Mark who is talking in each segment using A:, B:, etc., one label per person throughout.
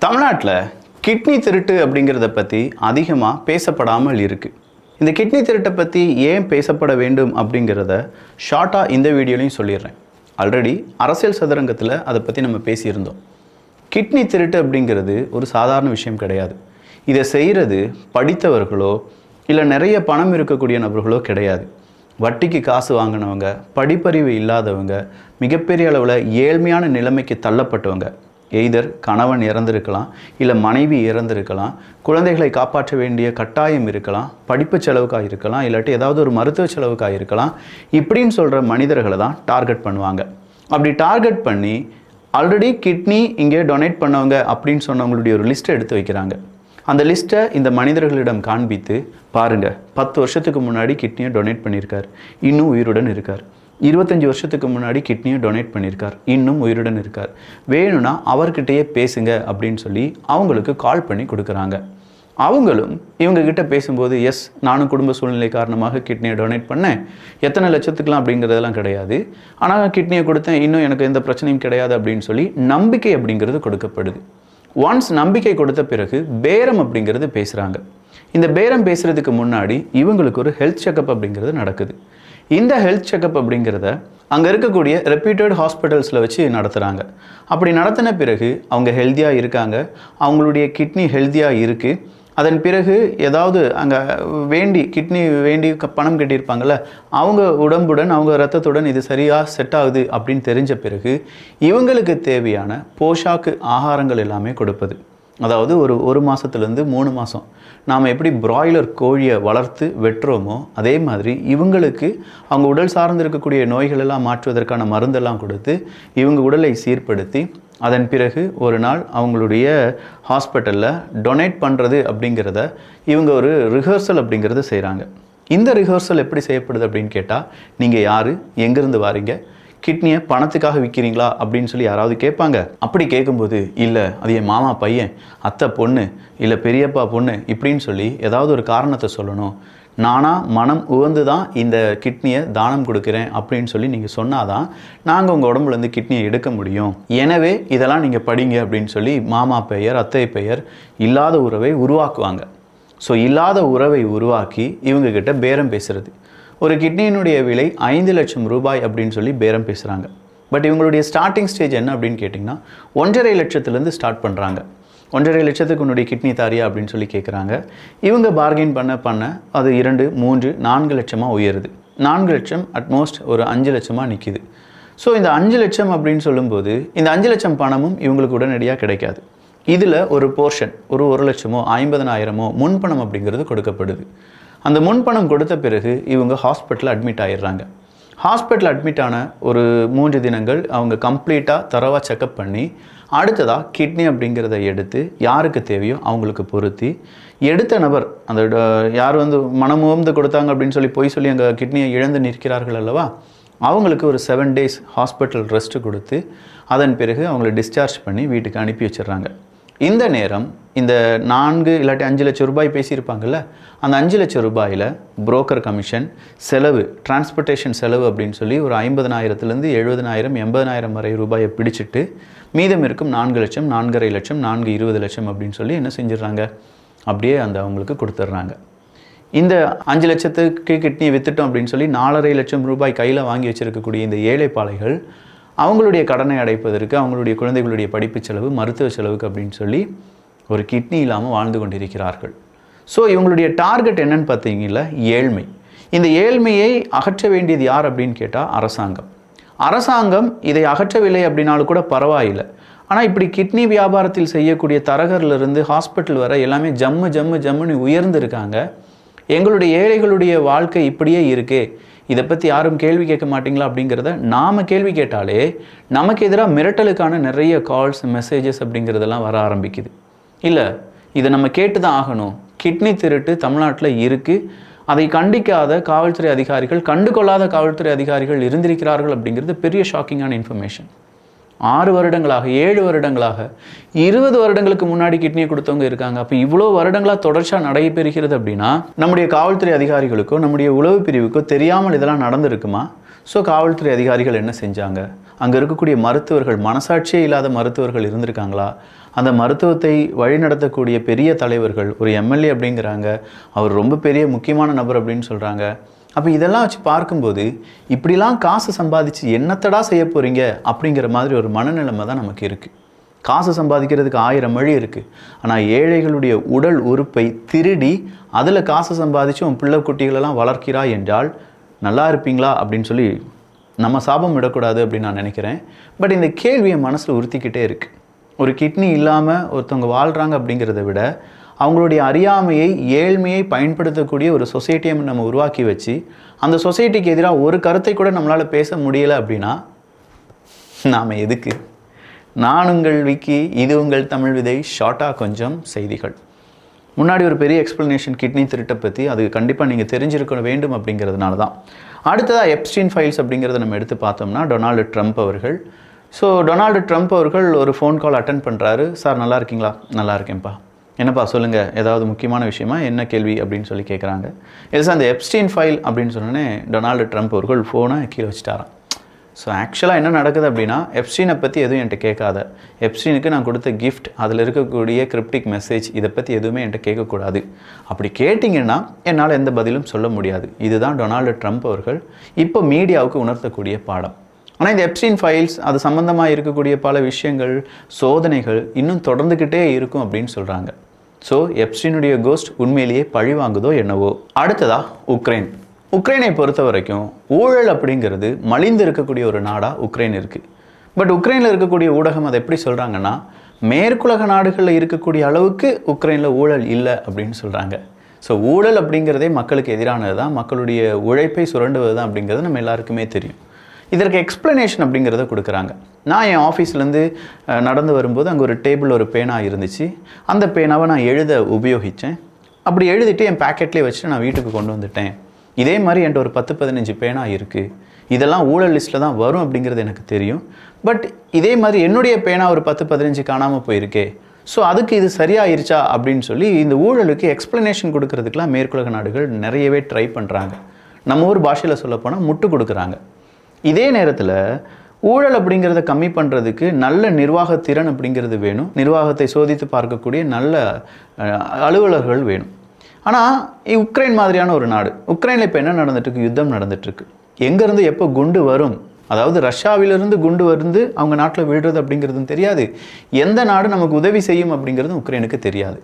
A: தமிழ்நாட்டில் கிட்னி திருட்டு அப்படிங்கிறத பற்றி அதிகமாக பேசப்படாமல் இருக்குது. இந்த கிட்னி திருட்டை பற்றி ஏன் பேசப்பட வேண்டும் அப்படிங்கிறத ஷார்ட்டாக இந்த வீடியோலையும் சொல்லிடுறேன். ஆல்ரெடி அரசியல் சதுரங்கத்தில் அதை பற்றி நம்ம பேசியிருந்தோம். கிட்னி திருட்டு அப்படிங்கிறது ஒரு சாதாரண விஷயம் கிடையாது. இதை செய்கிறது படித்தவர்களோ இல்லை நிறைய பணம் இருக்கக்கூடிய நபர்களோ கிடையாது. வட்டிக்கு காசு வாங்கினவங்க, படிப்பறிவு இல்லாதவங்க, மிகப்பெரிய அளவில் ஏழ்மையான நிலைமைக்கு தள்ளப்பட்டவங்க, எய்தர் கணவன் இறந்திருக்கலாம், இல்லை மனைவி இறந்திருக்கலாம், குழந்தைகளை காப்பாற்ற வேண்டிய கட்டாயம் இருக்கலாம், படிப்பு செலவுக்காக இருக்கலாம், இல்லாட்டி ஏதாவது ஒரு மருத்துவ செலவுக்காக இருக்கலாம். இப்படின்னு சொல்கிற மனிதர்களை தான் டார்கெட் பண்ணுவாங்க. அப்படி டார்கெட் பண்ணி ஆல்ரெடி கிட்னி இங்கே டொனேட் பண்ணவங்க அப்படின்னு சொன்னவங்களுடைய ஒரு லிஸ்ட்டை எடுத்து வைக்கிறாங்க. அந்த லிஸ்ட்டை இந்த மனிதர்களிடம் காண்பித்து பாருங்கள், 10 வருஷத்துக்கு முன்னாடி கிட்னியை டொனேட் பண்ணியிருக்கார், இன்னும் உயிருடன் இருக்கார். 25 வருஷத்துக்கு முன்னாடி கிட்னியை டொனேட் பண்ணியிருக்கார், இன்னும் உயிருடன் இருக்கார். வேணும்னா அவர்கிட்டயே பேசுங்க அப்படின்னு சொல்லி அவங்களுக்கு கால் பண்ணி கொடுக்குறாங்க. அவங்களும் இவங்ககிட்ட பேசும்போது, எஸ் நானும் குடும்ப சூழ்நிலை காரணமாக கிட்னியை டொனேட் பண்ணேன், எத்தனை லட்சத்துக்குலாம் அப்படிங்கிறதெல்லாம் கிடையாது, ஆனால் கிட்னியை கொடுத்தேன், இன்னும் எனக்கு எந்த பிரச்சனையும் கிடையாது அப்படின்னு சொல்லி நம்பிக்கை அப்படிங்கிறது கொடுக்கப்படுது. ஒன்ஸ் நம்பிக்கை கொடுத்த பிறகு பேரம் அப்படிங்கிறது பேசுகிறாங்க. இந்த பேரம் பேசுகிறதுக்கு முன்னாடி இவங்களுக்கு ஒரு ஹெல்த் செக்கப் அப்படிங்கிறது நடக்குது. இந்த ஹெல்த் செக்கப் அப்படிங்கிறத அங்கே இருக்கக்கூடிய ரெப்யூட்டட் ஹாஸ்பிட்டல்ஸில் வச்சு நடத்துகிறாங்க. அப்படி நடத்தின பிறகு அவங்க ஹெல்த்தியாக இருக்காங்க, அவங்களுடைய கிட்னி ஹெல்த்தியாக இருக்குது. அதன் பிறகு ஏதாவது அங்கே கிட்னி வேண்டி பணம் கட்டியிருப்பாங்கள்ல, அவங்க உடம்புடன் அவங்க இரத்தத்துடன் இது சரியாக செட் ஆகுது அப்படின்னு தெரிஞ்ச பிறகு இவங்களுக்கு தேவையான போஷாக்கு ஆகாரங்கள் எல்லாமே கொடுப்பது. அதாவது ஒரு மாதத்துலேருந்து 3 மாதம் நாம் எப்படி பிராய்லர் கோழியை வளர்த்து வெட்டுறோமோ அதே மாதிரி இவங்களுக்கு அவங்க உடல் சார்ந்து இருக்கக்கூடிய நோய்களெல்லாம் மாற்றுவதற்கான மருந்தெல்லாம் கொடுத்து இவங்க உடலை சீர்படுத்தி அதன் பிறகு ஒரு நாள் அவங்களுடைய ஹாஸ்பிட்டலில் டொனேட் பண்ணுறது அப்படிங்கிறத இவங்க ஒரு ரிஹர்சல் அப்படிங்கிறத செய்கிறாங்க. இந்த ரிஹர்சல் எப்படி செய்யப்படுது அப்படின்னு கேட்டால், நீங்கள் யார், எங்கேருந்து வாரீங்க, கிட்னியை பணத்துக்காக விற்கிறீங்களா அப்படின்னு சொல்லி யாராவது கேட்பாங்க. அப்படி கேட்கும்போது, இல்லை அது என் மாமா பையன், அத்தை பொண்ணு, இல்லை பெரியப்பா பொண்ணு இப்படின்னு சொல்லி ஏதாவது ஒரு காரணத்தை சொல்லணும். நானாக மனம் உவந்து தான் இந்த கிட்னியை தானம் கொடுக்குறேன் அப்படின்னு சொல்லி நீங்கள் சொன்னாதான் நாங்கள் உங்கள் உடம்புலேருந்து கிட்னியை எடுக்க முடியும். எனவே இதெல்லாம் நீங்கள் படிங்க அப்படின்னு சொல்லி மாமா பெயர், அத்தை பெயர் இல்லாத உறவை உருவாக்குவாங்க. ஸோ இல்லாத உறவை உருவாக்கி இவங்கக்கிட்ட பேரம் பேசுகிறது. ஒரு கிட்னியினுடைய விலை 5 லட்சம் ரூபாய் அப்படின்னு சொல்லி பேரம் பேசுகிறாங்க. பட் இவங்களுடைய ஸ்டார்டிங் ஸ்டேஜ் என்ன அப்படின்னு கேட்டிங்கன்னா, 1.5 லட்சத்துலேருந்து ஸ்டார்ட் பண்ணுறாங்க. 1.5 லட்சத்துக்கு உன்னுடைய கிட்னி தாரியா அப்படின்னு சொல்லி கேட்குறாங்க. இவங்க பார்கெயின் பண்ண அது 2, 3, 4 லட்சமாக உயருது. 4 லட்சம் அட்மோஸ்ட் ஒரு 5 லட்சமாக நிற்கிது. ஸோ இந்த 5 லட்சம் அப்படின்னு சொல்லும்போது இந்த 5 லட்சம் பணமும் இவங்களுக்கு உடனடியாக கிடைக்காது. இதில் ஒரு போர்ஷன், ஒரு 1 லட்சமோ 50,000மோ முன்பணம் அப்படிங்கிறது கொடுக்கப்படுது. அந்த முன்பணம் கொடுத்த பிறகு இவங்க ஹாஸ்பிட்டலில் அட்மிட் ஆகிடுறாங்க. ஹாஸ்பிட்டல் அட்மிட் ஆன ஒரு 3 தினங்கள் அவங்க கம்ப்ளீட்டாக தரவாக செக்கப் பண்ணி அடுத்ததாக கிட்னி அப்படிங்கிறத எடுத்து யாருக்கு தேவையோ அவங்களுக்கு பொருத்தி, எடுத்த நபர் அந்த யார் மனமுவந்து கொடுத்தாங்க அப்படின்னு சொல்லி போய் சொல்லி அங்கே கிட்னியை இழந்து நிற்கிறார்கள் அல்லவா, அவங்களுக்கு ஒரு 7 days ஹாஸ்பிட்டல் ரெஸ்ட்டு கொடுத்து அதன் பிறகு அவங்களை டிஸ்சார்ஜ் பண்ணி வீட்டுக்கு அனுப்பி வச்சிடுறாங்க. இந்த நேரம் இந்த 4 இல்லாட்டி 5 லட்சம் ரூபாய் பேசியிருப்பாங்கள்ல, அந்த 5 லட்சம் ரூபாயில் புரோக்கர் கமிஷன் செலவு, டிரான்ஸ்போர்ட்டேஷன் செலவு அப்படின்னு சொல்லி ஒரு 50,000லேருந்து 70,000 80,000 வரை ரூபாயை பிடிச்சிட்டு மீதம் இருக்கும் 4 லட்சம் 4.5 லட்சம் 20 லட்சம் அப்படின்னு சொல்லி என்ன செஞ்சிடறாங்க, அப்படியே அவங்களுக்கு கொடுத்துட்றாங்க. இந்த 5 லட்சத்துக்கு கிட்னியை விற்றுட்டோம் அப்படின்னு சொல்லி 4.5 லட்சம் ரூபாய் கையில் வாங்கி வச்சுருக்கக்கூடிய இந்த ஏழைப்பாளைகள் அவங்களுடைய கடனை அடைப்பதற்கு, அவங்களுடைய குழந்தைகளுடைய படிப்பு செலவு, மருத்துவ செலவுக்கு அப்படின்னு சொல்லி ஒரு கிட்னி இல்லாமல் வாழ்ந்து கொண்டிருக்கிறார்கள். ஸோ இவங்களுடைய டார்கெட் என்னன்னு பார்த்தீங்கன்னா ஏழ்மை. இந்த ஏழ்மையை அகற்ற வேண்டியது யார் அப்படின்னு கேட்டால் அரசாங்கம். அரசாங்கம் இதை அகற்றவில்லை அப்படின்னாலும் கூட பரவாயில்லை. ஆனால் இப்படி கிட்னி வியாபாரத்தில் செய்யக்கூடிய தரகர்லேருந்து ஹாஸ்பிட்டல் வர எல்லாமே ஜம்முன்னு உயர்ந்திருக்காங்க. எங்களுடைய ஏழைகளுடைய வாழ்க்கை இப்படியே இருக்கே, இதை பற்றி யாரும் கேள்வி கேட்க மாட்டிங்களா அப்படிங்கிறத நாம் கேள்வி கேட்டாலே நமக்கு எதிராக மிரட்டலுக்கான நிறைய கால்ஸ், மெசேஜஸ் அப்படிங்கிறதெல்லாம் வர ஆரம்பிக்குது. இல்லை, இதை நம்ம கேட்டு தான் ஆகணும். கிட்னி திருட்டு தமிழ்நாட்டில் இருக்குது, அதை கண்டிக்காத காவல்துறை அதிகாரிகள், கண்டுகொள்ளாத காவல்துறை அதிகாரிகள் இருந்திருக்கிறார்கள் அப்படிங்கிறது பெரிய ஷாக்கிங்கான இன்ஃபர்மேஷன். 6 வருடங்களாக, 7 வருடங்களாக, 20 வருடங்களுக்கு முன்னாடி கிட்னியை கொடுத்தவங்க இருக்காங்க. அப்போ இவ்வளோ வருடங்களாக தொடர்ச்சியாக நடைபெறுகிறது அப்படின்னா நம்முடைய காவல்துறை அதிகாரிகளுக்கோ நம்முடைய உளவு பிரிவுக்கோ தெரியாமல் இதெல்லாம் நடந்திருக்குமா? ஸோ காவல்துறை அதிகாரிகள் என்ன செஞ்சாங்க? அங்கே இருக்கக்கூடிய மருத்துவர்கள், மனசாட்சியே இல்லாத மருத்துவர்கள் இருந்திருக்காங்களா? அந்த மருத்துவத்தை வழிநடத்தக்கூடிய பெரிய தலைவர்கள், ஒரு எம்எல்ஏ அப்படிங்கிறாங்க, அவர் ரொம்ப பெரிய முக்கியமான நபர் அப்படின்னு சொல்கிறாங்க. அப்போ இதெல்லாம் வச்சு பார்க்கும்போது இப்படிலாம் காசு சம்பாதிச்சு என்னத்தடா செய்ய போகிறீங்க அப்படிங்கிற மாதிரி ஒரு மனநிலைமை தான் நமக்கு இருக்குது. காசு சம்பாதிக்கிறதுக்கு 1000 வழி இருக்குது. ஆனால் ஏழைகளுடைய உடல் உறுப்பை திருடி அதில் காசு சம்பாதிச்சு உன் பிள்ளை குட்டிகளெல்லாம் வளர்க்கிறாய் என்றால் நல்லா இருப்பீங்களா அப்படின்னு சொல்லி நம்ம சாபம் விடக்கூடாது அப்படின்னு நான் நினைக்கிறேன். பட் இந்த கேள்வியை மனசில் உறுத்திக்கிட்டே இருக்குது. ஒரு கிட்னி இல்லாமல் ஒருத்தவங்க வாழ்கிறாங்க அப்படிங்கிறத விட அவங்களுடைய அறியாமையை, ஏழ்மையை பயன்படுத்தக்கூடிய ஒரு சொசைட்டியை நம்ம உருவாக்கி வச்சு அந்த சொசைட்டிக்கு எதிராக ஒரு கருத்தை கூட நம்மளால் பேச முடியலை அப்படின்னா நாம் எதுக்கு? நான் உங்கள் விக்கி, இது உங்கள் தமிழ் விதை. ஷார்ட்டாக கொஞ்சம் செய்திகள். முன்னாடி ஒரு பெரிய எக்ஸ்ப்ளனேஷன் கிட்னி திருட்டை பற்றி, அது கண்டிப்பாக நீங்கள் தெரிஞ்சிருக்க வேண்டும் அப்படிங்கிறதுனால தான். அடுத்ததாக எப்ஸ்டீன் ஃபைல்ஸ் அப்படிங்கிறத நம்ம எடுத்து பார்த்தோம்னா, டொனால்டு ட்ரம்ப் அவர்கள். ஸோ டொனால்டு ட்ரம்ப் அவர்கள் ஒரு ஃபோன் கால் அட்டன் பண்ணுறாரு. சார் நல்லா இருக்கீங்களா? நல்லா இருக்கேன்ப்பா. என்னப்பா சொல்லுங்கள், ஏதாவது முக்கியமான விஷயமா, என்ன கேள்வி அப்படின்னு சொல்லி கேட்குறாங்க. இது சார் அந்த எப்ஸ்டீன் ஃபைல் அப்படின்னு சொன்னோன்னே டொனால்டு ட்ரம்ப் அவர்கள் ஃபோனை கீழே வச்சுட்டாராம். ஸோ ஆக்சுவலாக என்ன நடக்குது அப்படின்னா, எப்ஸ்டீனை பற்றி எதுவும் என்கிட்ட கேட்காத, எப்ஸ்டீனுக்கு நான் கொடுத்த கிஃப்ட், அதில் இருக்கக்கூடிய கிரிப்டிக் மெசேஜ், இதை பற்றி எதுவுமே என்கிட்ட கேட்கக்கூடாது. அப்படி கேட்டிங்கன்னா என்னால் எந்த பதிலும் சொல்ல முடியாது. இதுதான் டொனால்டு ட்ரம்ப் அவர்கள் இப்போ மீடியாவுக்கு உணர்த்தக்கூடிய பாடம். ஆனால் இந்த எப்ஸ்டீன் ஃபைல்ஸ், அது சம்மந்தமாக இருக்கக்கூடிய பல விஷயங்கள், சோதனைகள் இன்னும் தொடர்ந்துக்கிட்டே இருக்கும் அப்படின்னு சொல்கிறாங்க. ஸோ எப்ஸ்டீனுடைய கோஸ்ட் உண்மையிலேயே பழி வாங்குதோ என்னவோ. அடுத்ததாக உக்ரைனை பொறுத்த வரைக்கும் ஊழல் அப்படிங்கிறது மலிந்து இருக்கக்கூடிய ஒரு நாடாக உக்ரைன் இருக்குது. பட் உக்ரைனில் இருக்கக்கூடிய ஊடகம் அதை எப்படி சொல்கிறாங்கன்னா, மேற்குலக நாடுகளில் இருக்கக்கூடிய அளவுக்கு உக்ரைனில் ஊழல் இல்லை அப்படின்னு சொல்கிறாங்க. ஸோ ஊழல் அப்படிங்கிறதே மக்களுக்கு எதிரானது தான், மக்களுடைய உழைப்பை சுரண்டுவது தான் அப்படிங்கிறது நம்ம எல்லாருக்குமே தெரியும். இதற்கு எக்ஸ்ப்ளனேஷன் அப்படிங்கிறத கொடுக்குறாங்க. நான் என் ஆஃபீஸ்லேருந்து நடந்து வரும்போது அங்கே ஒரு டேபிள், ஒரு பேனா இருந்துச்சு. அந்த பேனாவை நான் எழுத உபயோகித்தேன். அப்படி எழுதிட்டு என் பேக்கெட்லேயே வச்சுட்டு நான் வீட்டுக்கு கொண்டு வந்துட்டேன். இதே மாதிரி என்கிட்ட ஒரு 10-15 பேனா இருக்குது. இதெல்லாம் ஊழல் லிஸ்ட்டில் தான் வரும் அப்படிங்கிறது எனக்கு தெரியும். பட் இதே மாதிரி என்னுடைய பேனா ஒரு 10-15 காணாமல் போயிருக்கே, ஸோ அதுக்கு இது சரியாயிருச்சா அப்படின்னு சொல்லி இந்த ஊழலுக்கு எக்ஸ்ப்ளனேஷன் கொடுக்கறதுக்கெலாம் மேற்குலக நாடுகள் நிறையவே ட்ரை பண்ணுறாங்க. நம்ம ஊர் பாஷையில் சொல்லப்போனால் முட்டு கொடுக்குறாங்க. இதே நேரத்தில் ஊழல் அப்படிங்கிறத கம்மி பண்ணுறதுக்கு நல்ல நிர்வாகத்திறன் அப்படிங்கிறது வேணும். நிர்வாகத்தை சோதித்து பார்க்கக்கூடிய நல்ல அலுவலர்கள் வேணும். ஆனால் உக்ரைன் மாதிரியான ஒரு நாடு, உக்ரைனில் இப்போ என்ன நடந்துட்டுருக்கு? யுத்தம் நடந்துட்டுருக்கு. எங்கேருந்து எப்போ குண்டு வரும், அதாவது ரஷ்யாவிலிருந்து குண்டு வந்து அவங்க நாட்டில் விழுறது அப்படிங்கிறதும் தெரியாது. எந்த நாடு நமக்கு உதவி செய்யும் அப்படிங்கிறதும் உக்ரைனுக்கு தெரியாது.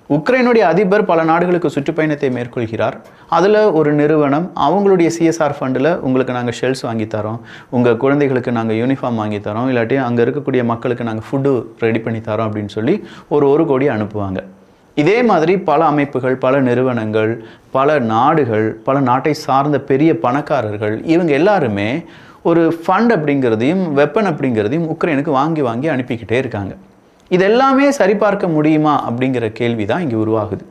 A: உக்ரைனுடைய அதிபர் பல நாடுகளுக்கு சுற்றுப்பயணத்தை மேற்கொள்கிறார். அதில் ஒரு நிறுவனம் அவங்களுடைய சிஎஸ்ஆர் ஃபண்டில் உங்களுக்கு நாங்கள் ஷெல்ஸ் வாங்கித்தரோம், உங்கள் குழந்தைகளுக்கு நாங்கள் யூனிஃபார்ம் வாங்கித்தரோம், இல்லாட்டி அங்கே இருக்கக்கூடிய மக்களுக்கு நாங்கள் ஃபுட்டு ரெடி பண்ணி தரோம் அப்படின்னு சொல்லி ஒரு 1 கோடி அனுப்புவாங்க. இதே மாதிரி பல அமைப்புகள், பல நிறுவனங்கள், பல நாடுகள், பல நாட்டை சார்ந்த பெரிய பணக்காரர்கள், இவங்க எல்லாருமே ஒரு ஃபண்ட் அப்படிங்கிறதையும் வெப்பன் அப்படிங்கிறதையும் உக்ரைனுக்கு வாங்கி அனுப்பிக்கிட்டே இருக்காங்க. இதெல்லாமே சரிபார்க்க முடியுமா அப்படிங்கிற கேள்வி தான் இங்கே உருவாகுது.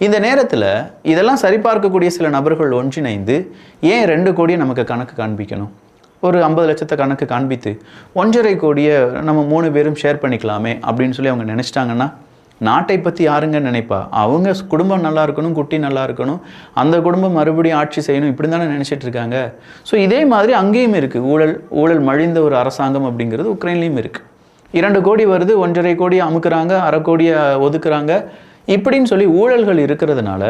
A: இந்த நேரத்தில் இதெல்லாம் சரிபார்க்கக்கூடிய சில நபர்கள் ஒன்றிணைந்து ஏன் 2 கோடியை நமக்கு கணக்கு காண்பிக்கணும்? ஒரு 50 லட்சத்தை கணக்கு காண்பித்து 1.5 கோடியை நம்ம 3 பேரும் ஷேர் பண்ணிக்கலாமே அப்படின்னு சொல்லி அவங்க நினச்சிட்டாங்கன்னா, நாட்டை பற்றி யாருங்க நினைப்பா? அவங்க குடும்பம் நல்லா இருக்கணும், குட்டி நல்லா இருக்கணும், அந்த குடும்பம் மறுபடியும் ஆட்சி செய்யணும், இப்படி தானே நினச்சிட்டு இருக்காங்க. ஸோ இதே மாதிரி அங்கேயும் இருக்குது. ஊழல் மழிந்த ஒரு அரசாங்கம் அப்படிங்கிறது உக்ரைன்லேயும் இருக்குது. 2 கோடி வருது, 1.5 கோடி அமுக்குறாங்க, 1/2 கோடியை ஒதுக்குறாங்க, இப்படின்னு சொல்லி ஊழல்கள் இருக்கிறதுனால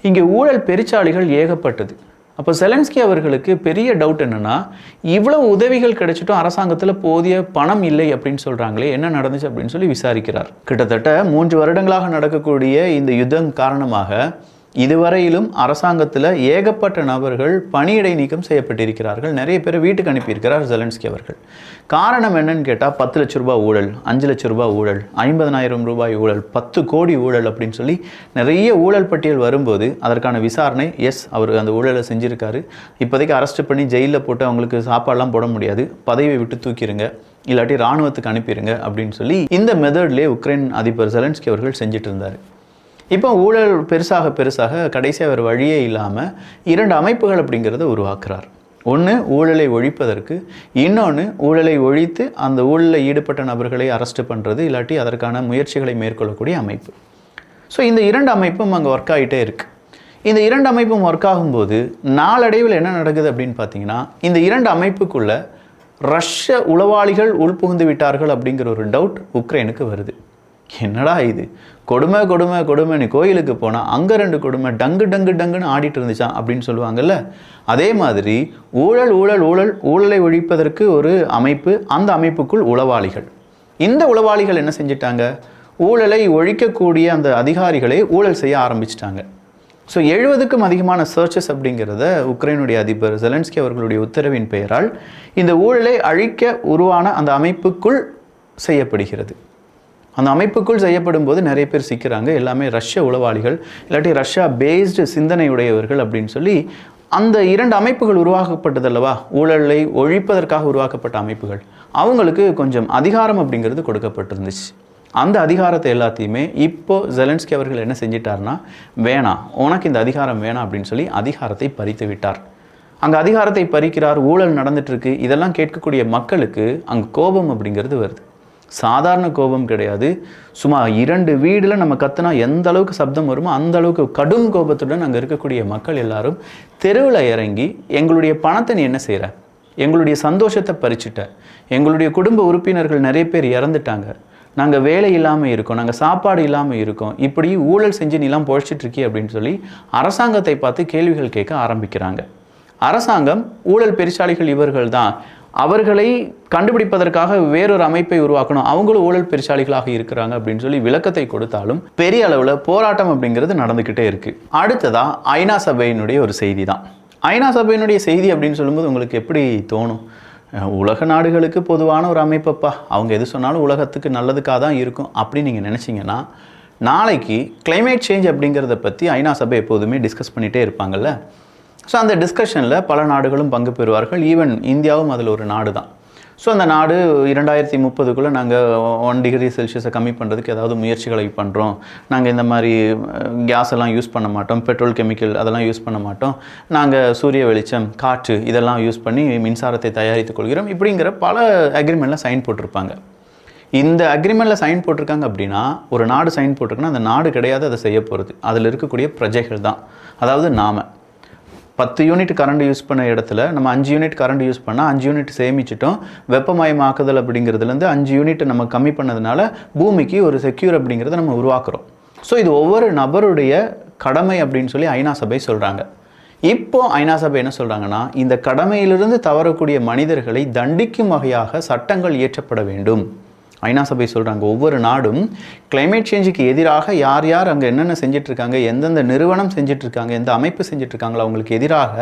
A: இங்கே ஊழல் பெருச்சாளிகள் ஏகப்பட்டது. அப்போ செலன்ஸ்கி அவர்களுக்கு பெரிய டவுட் என்னென்னா, இவ்வளோ உதவிகள் கிடைச்சிட்டும் அரசாங்கத்தில் போதிய பணம் இல்லை அப்படின்னு சொல்கிறாங்களே, என்ன நடந்துச்சு அப்படின்னு சொல்லி விசாரிக்கிறார். கிட்டத்தட்ட 3 வருடங்களாக நடக்கக்கூடிய இந்த யுத்தம் காரணமாக இதுவரையிலும் அரசாங்கத்தில் ஏகப்பட்ட நபர்கள் பணியிடை நீக்கம் செய்யப்பட்டிருக்கிறார்கள். நிறைய பேர் வீட்டுக்கு அனுப்பியிருக்கிறார் செலன்ஸ்கி அவர்கள். காரணம் என்னன்னு கேட்டால் 10 லட்ச ரூபாய் ஊழல், 5 லட்ச ரூபாய் ஊழல், 50,000 ரூபாய் ஊழல், 10 கோடி ஊழல் அப்படின்னு சொல்லி நிறைய ஊழல் பட்டியல் வரும்போது அதற்கான விசாரணை, எஸ் அவர் அந்த ஊழலை செஞ்சுருக்காரு, இப்போதைக்கு அரெஸ்ட் பண்ணி ஜெயிலில் போட்டு அவங்களுக்கு சாப்பாடெலாம் போட முடியாது, பதவியை விட்டு தூக்கிடுங்க, இல்லாட்டி இராணுவத்துக்கு அனுப்பிடுங்க அப்படின்னு சொல்லி இந்த மெத்தட்லேயே உக்ரைன் அதிபர் செலன்ஸ்கி அவர்கள் செஞ்சுட்டு இருந்தார். இப்போ ஊழல் பெருசாக கடைசியாக வேறு வழியே இல்லாமல் 2 அமைப்புகள் அப்படிங்கிறத உருவாக்குறார். ஒன்று ஊழலை ஒழிப்பதற்கு, இன்னொன்று ஊழலை ஒழித்து அந்த ஊழலில் ஈடுபட்ட நபர்களை அரெஸ்ட் பண்ணுறது, இல்லாட்டி அதற்கான முயற்சிகளை மேற்கொள்ளக்கூடிய அமைப்பு. ஸோ இந்த 2 அமைப்பும் அங்கே ஒர்க் ஆகிட்டே இருக்குது. இந்த 2 அமைப்பும் ஒர்க் ஆகும்போது நாளடைவில் என்ன நடக்குது அப்படின்னு பார்த்தீங்கன்னா, இந்த 2 அமைப்புக்குள்ள ரஷ்ய உளவாளிகள் உள்புகுந்து விட்டார்கள் அப்படிங்கிற ஒரு டவுட் உக்ரைனுக்கு வருது. என்னடா இது, கொடுமை கொடுமை கொடுமைன்னு கோயிலுக்கு போனால் அங்கே 2 கொடுமை டங்கு டங்கு டங்குன்னு ஆடிட்டு இருந்துச்சான் அப்படின்னு சொல்லுவாங்கல்ல. அதே மாதிரி ஊழல் ஊழல் ஊழல் ஊழலை ஒழிப்பதற்கு ஒரு அமைப்பு, அந்த அமைப்புக்குள் உளவாளிகள். இந்த உளவாளிகள் என்ன செஞ்சிட்டாங்க, ஊழலை ஒழிக்கக்கூடிய அந்த அதிகாரிகளே ஊழல் செய்ய ஆரம்பிச்சிட்டாங்க. ஸோ 70க்கும் அதிகமான சர்ச்சஸ் அப்படிங்கிறத உக்ரைனுடைய அதிபர் ஜெலன்ஸ்கி அவர்களுடைய உத்தரவின் பெயரால் இந்த ஊழலை அழிக்க உருவான அந்த அமைப்புக்குள் செய்யப்படுகிறது. அந்த அமைப்புக்குள் செய்யப்படும் போது நிறைய பேர் சிக்கிறாங்க. எல்லாமே ரஷ்ய உளவாளிகள், இல்லாட்டி ரஷ்யா பேஸ்டு சிந்தனையுடையவர்கள் அப்படின்னு சொல்லி அந்த 2 அமைப்புகள் உருவாக்கப்பட்டதல்லவா, ஊழலை ஒழிப்பதற்காக உருவாக்கப்பட்ட அமைப்புகள். அவங்களுக்கு கொஞ்சம் அதிகாரம் அப்படிங்கிறது கொடுக்கப்பட்டிருந்துச்சு. அந்த அதிகாரத்தை எல்லாத்தையுமே இப்போ ஜெலன்ஸ்கி அவர்கள் என்ன செஞ்சிட்டார்னா, வேணாம் உனக்கு இந்த அதிகாரம் வேணாம் அப்படின்னு சொல்லி அதிகாரத்தை பறித்து விட்டார். அங்கே அதிகாரத்தை பறிக்கிறார், ஊழல் நடந்துட்டுருக்கு. இதெல்லாம் கேட்கக்கூடிய மக்களுக்கு அங்கே கோபம் அப்படிங்கிறது வருது. சாதாரண கோபம் கிடையாது. சும்மா 2 வீடில் நம்ம கத்துனா எந்த அளவுக்கு சப்தம் வருமோ அந்த அளவுக்கு கடும் கோபத்துடன் அங்கே இருக்கக்கூடிய மக்கள் எல்லாரும் தெருவில் இறங்கி, எங்களுடைய பணத்தை நீ என்ன செய்கிற, எங்களுடைய சந்தோஷத்தை பறிச்சுட்ட, எங்களுடைய குடும்ப உறுப்பினர்கள் நிறைய பேர் இறந்துட்டாங்க, நாங்கள் வேலை இல்லாமல் இருக்கோம், நாங்கள் சாப்பாடு இல்லாமல் இருக்கோம், இப்படி ஊழல் செஞ்சு நீலாம் பொழைச்சிட்ருக்கி அப்படின்னு சொல்லி அரசாங்கத்தை பார்த்து கேள்விகள் கேட்க ஆரம்பிக்கிறாங்க. அரசாங்கம் ஊழல் பெருசாளிகள் இவர்கள் தான், அவர்களை கண்டுபிடிப்பதற்காக வேறொரு அமைப்பை உருவாக்கணும், அவங்களும் ஊழல் பெருசாளிகளாக இருக்கிறாங்க அப்படின்னு சொல்லி விளக்கத்தை கொடுத்தாலும் பெரிய அளவில் போராட்டம் அப்படிங்கிறது நடந்துக்கிட்டே இருக்கு. அடுத்ததா ஐநா சபையினுடைய ஒரு செய்தி தான். ஐநா சபையினுடைய செய்தி அப்படின்னு சொல்லும்போது உங்களுக்கு எப்படி தோணும், உலக நாடுகளுக்கு பொதுவான ஒரு அமைப்பப்பா, அவங்க எது சொன்னாலும் உலகத்துக்கு நல்லதுக்காக தான் இருக்கும் அப்படின்னு நீங்கள் நினச்சிங்கன்னா, நாளைக்கு கிளைமேட் சேஞ்ச் அப்படிங்கிறத பற்றி ஐநா சபை எப்போதுமே டிஸ்கஸ் பண்ணிகிட்டே இருப்பாங்கல்ல. ஸோ அந்த டிஸ்கஷனில் பல நாடுகளும் பங்கு பெறுவார்கள். ஈவன் இந்தியாவும் அதில் ஒரு நாடு தான். ஸோ அந்த நாடு 2030க்குள்ளே நாங்கள் 1 டிகிரி செல்சியஸை கம்மி பண்ணுறதுக்கு ஏதாவது முயற்சிகளை பண்ணுறோம், நாங்கள் இந்த மாதிரி கேஸ் எல்லாம் யூஸ் பண்ண மாட்டோம், பெட்ரோல் கெமிக்கல் அதெல்லாம் யூஸ் பண்ண மாட்டோம், நாங்கள் சூரிய வெளிச்சம் காற்று இதெல்லாம் யூஸ் பண்ணி மின்சாரத்தை தயாரித்துக் கொள்கிறோம், இப்படிங்கிற பல அக்ரிமெண்ட்டில் சைன் போட்டிருப்பாங்க. இந்த அக்ரிமெண்ட்டில் சைன் போட்டிருக்காங்க அப்படின்னா, ஒரு நாடு சைன் போட்டிருக்குன்னா அந்த நாடு கிடையாது அதை செய்ய போகிறது, அதில் இருக்கக்கூடிய பிரஜைகள் தான். அதாவது நாம் 10 யூனிட் கரண்ட் யூஸ் பண்ண இடத்துல நம்ம 5 யூனிட் கரண்ட் யூஸ் பண்ணால் 5 யூனிட் சேமிச்சிட்டோம். வெப்பமயமாக்குதல் அப்படிங்கிறதுலேருந்து 5 யூனிட் நம்ம கம்மி பண்ணதுனால பூமிக்கு ஒரு செக்யூர் அப்படிங்கிறத நம்ம உருவாக்குறோம். ஸோ இது ஒவ்வொரு நபருடைய கடமை அப்படின்னு சொல்லி ஐநா சபை சொல்கிறாங்க. இப்போ ஐநா சபை என்ன சொல்கிறாங்கன்னா, இந்த கடமையிலிருந்து தவறக்கூடிய மனிதர்களை தண்டிக்கும் வகையாக சட்டங்கள் இயற்றப்பட வேண்டும். ஐநா சபை சொல்கிறாங்க, ஒவ்வொரு நாடும் கிளைமேட் சேஞ்சுக்கு எதிராக யார் யார் அங்கே என்னென்ன செஞ்சிட்ருக்காங்க, எந்தெந்த நிறுவனம் செஞ்சிட்ருக்காங்க, எந்த அமைப்பு செஞ்சிட்ருக்காங்களோ அவங்களுக்கு எதிராக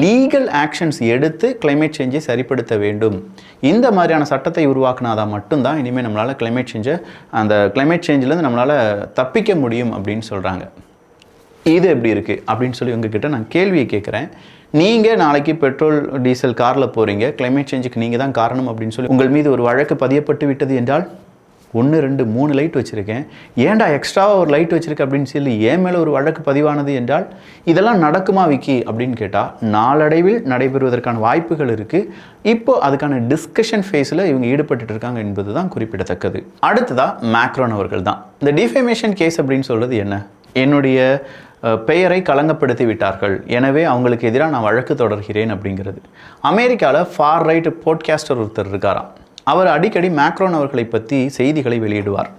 A: லீகல் ஆக்ஷன்ஸ் எடுத்து கிளைமேட் சேஞ்சை சரிப்படுத்த வேண்டும். இந்த மாதிரியான சட்டத்தை உருவாக்குனாதான் மட்டும்தான் இனிமேல் நம்மளால் கிளைமேட் சேஞ்சிலேருந்து நம்மளால் தப்பிக்க முடியும் அப்படின்னு சொல்கிறாங்க. இது எப்படி இருக்குது அப்படின்னு சொல்லி உங்ககிட்ட நான் கேள்வியை கேட்குறேன். நீங்கள் நாளைக்கு பெட்ரோல் டீசல் காரில் போகிறீங்க, கிளைமேட் சேஞ்சுக்கு நீங்கள் தான் காரணம் அப்படின்னு சொல்லி உங்கள் மீது ஒரு வழக்கு பதியப்பட்டு விட்டது என்றால், 1 2 3 லைட் வச்சுருக்கேன், ஏன்டா எக்ஸ்ட்ராவாக ஒரு லைட் வச்சுருக்கேன் அப்படின்னு சொல்லி என் மேலே ஒரு வழக்கு பதிவானது என்றால், இதெல்லாம் நடக்குமா விக்கி அப்படின்னு கேட்டால் நாளடைவில் நடைபெறுவதற்கான வாய்ப்புகள் இருக்குது. இப்போது அதுக்கான டிஸ்கஷன் ஃபேஸில் இவங்க ஈடுபட்டு இருக்காங்க என்பது தான் குறிப்பிடத்தக்கது. அடுத்ததாக மேக்ரோன் அவர்கள் தான். இந்த டிஃபேமேஷன் கேஸ் அப்படின்னு சொல்கிறது என்ன, என்னுடைய பெயரை களங்கப்படுத்தி விட்டார்கள், எனவே அவங்களுக்கு எதிராக நான் வழக்கு தொடர்கிறேன் அப்படிங்கிறது. அமெரிக்காவில் ஃபார் ரைட் போட்காஸ்டர் ஒருத்தர் இருக்காராம். அவர் அடிக்கடி மேக்ரோன் அவர்களை பற்றி செய்திகளை வெளியிடுவார்.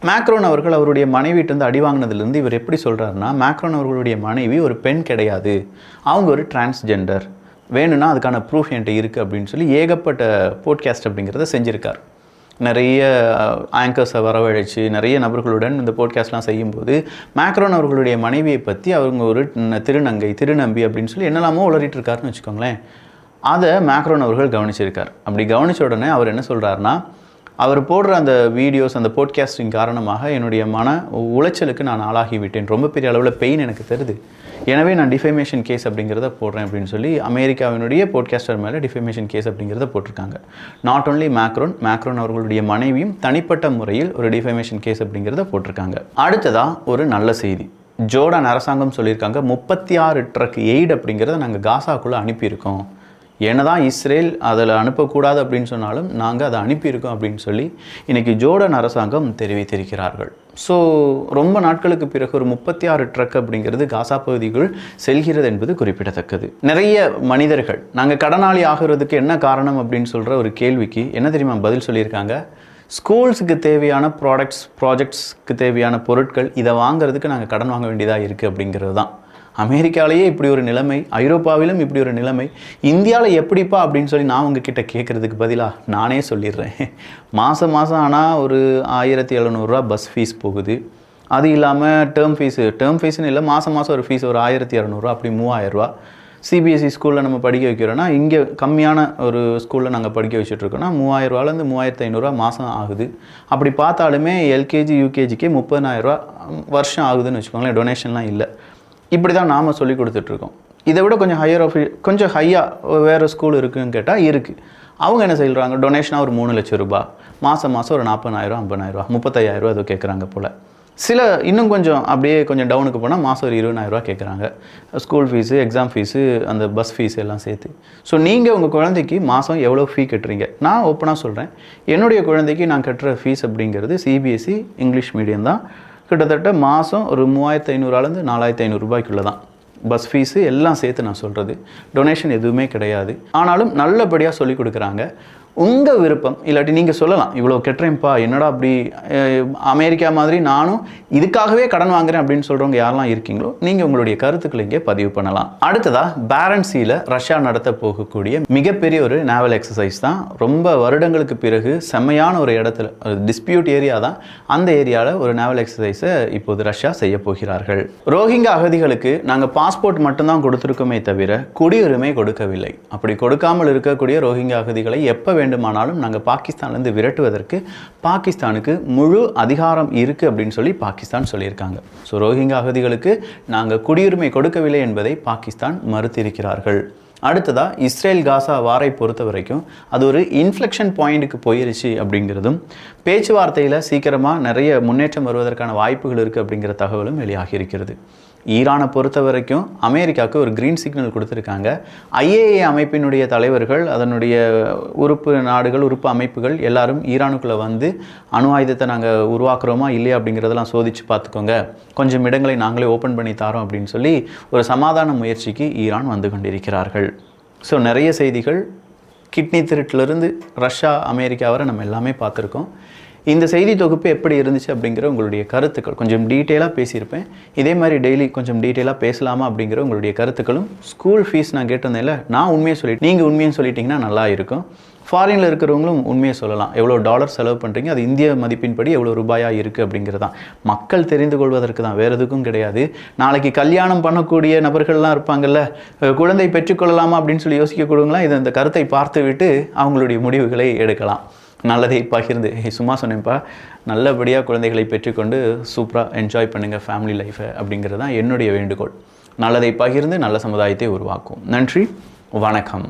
A: மேக்ரோன் அவர்கள் அவருடைய மனைவியிட்டிருந்து அடி வாங்கினதுலேருந்து இவர் எப்படி சொல்கிறாருன்னா, மேக்ரோன் அவர்களுடைய மனைவி ஒரு பெண் கிடையாது, அவங்க ஒரு டிரான்ஸ்ஜெண்டர், வேணும்னா அதுக்கான ப்ரூஃப் என்கிட்ட இருக்குது அப்படின்னு சொல்லி ஏகப்பட்ட போட்காஸ்ட் அப்படிங்கிறத செஞ்சுருக்கார். நிறைய ஆங்கர்ஸை வரவழைச்சு நிறைய நபர்களுடன் இந்த போட்காஸ்ட்லாம் செய்யும்போது மேக்ரோன் அவர்களுடைய மனைவியை பற்றி அவங்க ஒரு திருநங்கை திருநம்பி அப்படின்னு சொல்லி என்னெல்லாமோ உளறிட்டு இருக்காருன்னு வச்சுக்கோங்களேன். அதை மேக்ரோன் அவர்கள் கவனிச்சிருக்கார். அப்படி கவனித்த உடனே அவர் என்ன சொல்கிறாருன்னா, அவர் போடுற அந்த வீடியோஸ் அந்த போட்காஸ்டிங் காரணமாக என்னுடைய மன உளைச்சலுக்கு நான் ஆளாகிவிட்டேன், ரொம்ப பெரிய அளவில் பெயின் எனக்கு தருது, எனவே நான் டிஃபேமேஷன் கேஸ் அப்படிங்கிறத போடுறேன் அப்படின்னு சொல்லி அமெரிக்காவினுடைய போட்காஸ்டர் மேலே டிஃபேமேஷன் கேஸ் அப்படிங்கிறத போட்டிருக்காங்க. நாட் ஓன்லி மேக்ரோன் அவர்களுடைய மனைவியும் தனிப்பட்ட முறையில் ஒரு டிஃபேமேஷன் கேஸ் அப்படிங்கிறத போட்டிருக்காங்க. அடுத்ததாக ஒரு நல்ல செய்தி, ஜோர்டான் அரசாங்கம் சொல்லியிருக்காங்க 36 ட்ரக் எய்ட் அப்படிங்கிறத நாங்கள் காசாக்குள்ளே அனுப்பியிருக்கோம், என்னதான் இஸ்ரேல் அதில் அனுப்பக்கூடாது அப்படின்னு சொன்னாலும் நாங்கள் அதை அனுப்பியிருக்கோம் அப்படின்னு சொல்லி இன்றைக்கி ஜோர்டான் அரசாங்கம் தெரிவித்திருக்கிறார்கள். ஸோ ரொம்ப நாட்களுக்கு பிறகு ஒரு 36 ட்ரக் அப்படிங்கிறது காசா பகுதிக்குள் செல்கிறது என்பது குறிப்பிடத்தக்கது. நிறைய மனிதர்கள் நாங்கள் கடனாளி ஆகிறதுக்கு என்ன காரணம் அப்படின்னு சொல்கிற ஒரு கேள்விக்கு என்ன தெரியுமா பதில் சொல்லியிருக்காங்க, ஸ்கூல்ஸுக்கு தேவையான ப்ராஜெக்ட்ஸ்க்கு தேவையான பொருட்கள் இதை வாங்குறதுக்கு நாங்கள் கடன் வாங்க வேண்டியதாக இருக்குது அப்படிங்கிறது தான். அமெரிக்காவிலேயே இப்படி ஒரு நிலைமை, ஐரோப்பாவிலும் இப்படி ஒரு நிலைமை, இந்தியாவில் எப்படிப்பா அப்படின்னு சொல்லி நான் உங்ககிட்ட கேட்குறதுக்கு பதிலாக நானே சொல்லிடுறேன். மாதம் ஆனால் ஒரு 1700 பஸ் ஃபீஸ் போகுது. அது இல்லாமல் டேர்ம் ஃபீஸ்னு இல்லை, மாதம் ஒரு ஃபீஸ் ஒரு 1200 அப்படி 3000 சிபிஎஸ்சி ஸ்கூலில் நம்ம படிக்க வைக்கிறோன்னா, இங்கே கம்மியான ஒரு ஸ்கூலில் நாங்கள் படிக்க வச்சுட்ருக்கோன்னா 3000 3500 மாதம் ஆகுது. அப்படி பார்த்தாலுமே எல்கேஜி யூகேஜிக்கே 30000 வருஷம் ஆகுதுன்னு வச்சுக்கோங்களேன். டொனேஷன்லாம் இல்லை. இப்படி தான் நாம் சொல்லி கொடுத்துட்ருக்கோம். இதை விட கொஞ்சம் ஹையாக வேறு ஸ்கூல் இருக்குதுன்னு கேட்டால் இருக்குது. அவங்க என்ன சொல்கிறாங்க, டொனேஷனாக ஒரு 3 லட்சம் ரூபாய், மாதம் ஒரு 40,000 50,000 35,000 ஏதோ கேட்குறாங்க போல். சில இன்னும் அப்படியே கொஞ்சம் டவுனுக்கு போனால் மாதம் ஒரு 20,000 கேட்குறாங்க. ஸ்கூல் ஃபீஸு, எக்ஸாம் ஃபீஸு, அந்த பஸ் ஃபீஸ் எல்லாம் சேர்த்து. ஸோ நீங்கள் உங்கள் குழந்தைக்கு மாதம் எவ்வளோ ஃபீ கட்டுறீங்க? நான் ஓப்பனாக சொல்கிறேன், என்னுடைய குழந்தைக்கு நான் கட்டுற ஃபீஸ் அப்படிங்கிறது சிபிஎஸ்சி இங்கிலீஷ் மீடியம் தான். கிட்டத்தட்ட மாதம் ஒரு 3500 4500 ரூபாய்க்குள்ளே தான் பஸ் ஃபீஸு எல்லாம் சேர்த்து நான் சொல்கிறது. டொனேஷன் எதுவுமே கிடையாது. ஆனாலும் நல்லபடியாக சொல்லிக் கொடுக்குறாங்க. உங்கள் விருப்பம், இல்லாட்டி நீங்கள் சொல்லலாம், இவ்வளோ கெட்டுறேன்ப்பா, என்னடா அப்படி அமெரிக்கா மாதிரி நானும் இதுக்காகவே கடன் வாங்குறேன் அப்படின்னு சொல்கிறவங்க யாரெல்லாம் இருக்கீங்களோ நீங்கள் உங்களுடைய கருத்துக்களை இங்கே பதிவு பண்ணலாம். அடுத்ததாக பேரன்சியில் ரஷ்யா நடத்த போகக்கூடிய மிகப்பெரிய ஒரு நேவல் எக்ஸசைஸ் தான். ரொம்ப வருடங்களுக்கு பிறகு செம்மையான ஒரு இடத்துல, டிஸ்பியூட் ஏரியா தான், அந்த ஏரியாவில் ஒரு நேவல் எக்ஸசைஸை இப்போது ரஷ்யா செய்ய போகிறார்கள். ரோஹிங்கா அகதிகளுக்கு நாங்கள் பாஸ்போர்ட் மட்டும்தான் கொடுத்துருக்கோமே தவிர குடியுரிமை கொடுக்கவில்லை. அப்படி கொடுக்காமல் இருக்கக்கூடிய ரோஹிங்கா அகதிகளை எப்போ வேண்டுமானாலும் நாங்கள் பாகிஸ்தான்லேருந்து விரட்டுவதற்கு பாகிஸ்தானுக்கு முழு அதிகாரம் இருக்குது அப்படின்னு சொல்லி பாகிஸ்தான் சொல்லியிருக்காங்க. ஸோ ரோஹிங்கா அகதிகளுக்கு நாங்கள் குடியுரிமை கொடுக்கவில்லை என்பதை பாகிஸ்தான் மறுத்திருக்கிறார்கள். அடுத்ததாக இஸ்ரேல் காசா வாரை பொறுத்த வரைக்கும் அது ஒரு இன்ஃப்ளெக்ஷன் பாயிண்ட்டுக்கு போயிருச்சு அப்படிங்கிறதும், பேச்சுவார்த்தையில் சீக்கிரமாக நிறைய முன்னேற்றம் வருவதற்கான வாய்ப்புகள் இருக்குது அப்படிங்கிற தகவலும் வெளியாகி இருக்கிறது. ஈரானை பொறுத்த வரைக்கும் அமெரிக்காவுக்கு ஒரு க்ரீன் சிக்னல் கொடுத்துருக்காங்க. ஐஏஏ அமைப்பினுடைய தலைவர்கள், அதனுடைய உறுப்பு நாடுகள், உறுப்பு அமைப்புகள் எல்லாரும் ஈரானுக்குள்ளே வந்து அணு ஆயுதத்தை நாங்கள் உருவாக்குறோமா இல்லையா அப்படிங்கிறதெல்லாம் சோதித்து பார்த்துக்கோங்க, கொஞ்சம் இடங்களை நாங்களே ஓப்பன் பண்ணி தாரோம் அப்படின்னு சொல்லி ஒரு சமாதான முயற்சிக்கு ஈரான் வந்து கொண்டிருக்கிறார்கள். ஸோ நிறைய செய்திகள், கிட்னி திருட்டிலிருந்து ரஷ்யா அமெரிக்கா வரை நம்ம எல்லாமே பார்த்துருக்கோம். இந்த செய்தி தொகுப்பு எப்படி இருந்துச்சு அப்படிங்கிற உங்களுடைய கருத்துக்கள் கொஞ்சம் டீட்டெயிலாக பேசியிருப்பேன். இதே மாதிரி டெய்லி கொஞ்சம் டீட்டெயிலாக பேசலாமா அப்படிங்கிற உங்களுடைய கருத்துக்களும், ஸ்கூல் ஃபீஸ் நான் கேட்டிருந்தேன்ல, நான் உண்மையை சொல்லிட்டு நீங்கள் உண்மையை சொல்லிட்டிங்கன்னா நல்லா இருக்கும். ஃபாரினில் இருக்கிறவங்களும் உண்மையை சொல்லலாம், எவ்வளோ டாலர் செலவு பண்ணுறீங்க, அது இந்திய மதிப்பின்படி எவ்வளோ ரூபாயாக இருக்குது அப்படிங்கிறது தான். மக்கள் தெரிந்து கொள்வதற்கு தான், வேறு எதுக்கும் கிடையாது. நாளைக்கு கல்யாணம் பண்ணக்கூடிய நபர்கள்லாம் இருப்பாங்கல்ல, குழந்தை பெற்றுக்கொள்ளலாமா அப்படின்னு சொல்லி யோசிக்கக்கூடியவங்களாம் இந்த கருத்தை பார்த்து விட்டு அவங்களுடைய முடிவுகளை எடுக்கலாம். நல்லதை பகிர்ந்து, சும்மா சொன்னேன்ப்பா, நல்லபடியாக குழந்தைகளை பெற்றுக்கொண்டு சூப்பராக என்ஜாய் பண்ணுங்கள் ஃபேமிலி லைஃப்பை அப்படிங்கிறது தான் என்னுடைய வேண்டுகோள். நல்லதை பகிர்ந்து நல்ல சமுதாயத்தை உருவாக்கும். நன்றி, வணக்கம்.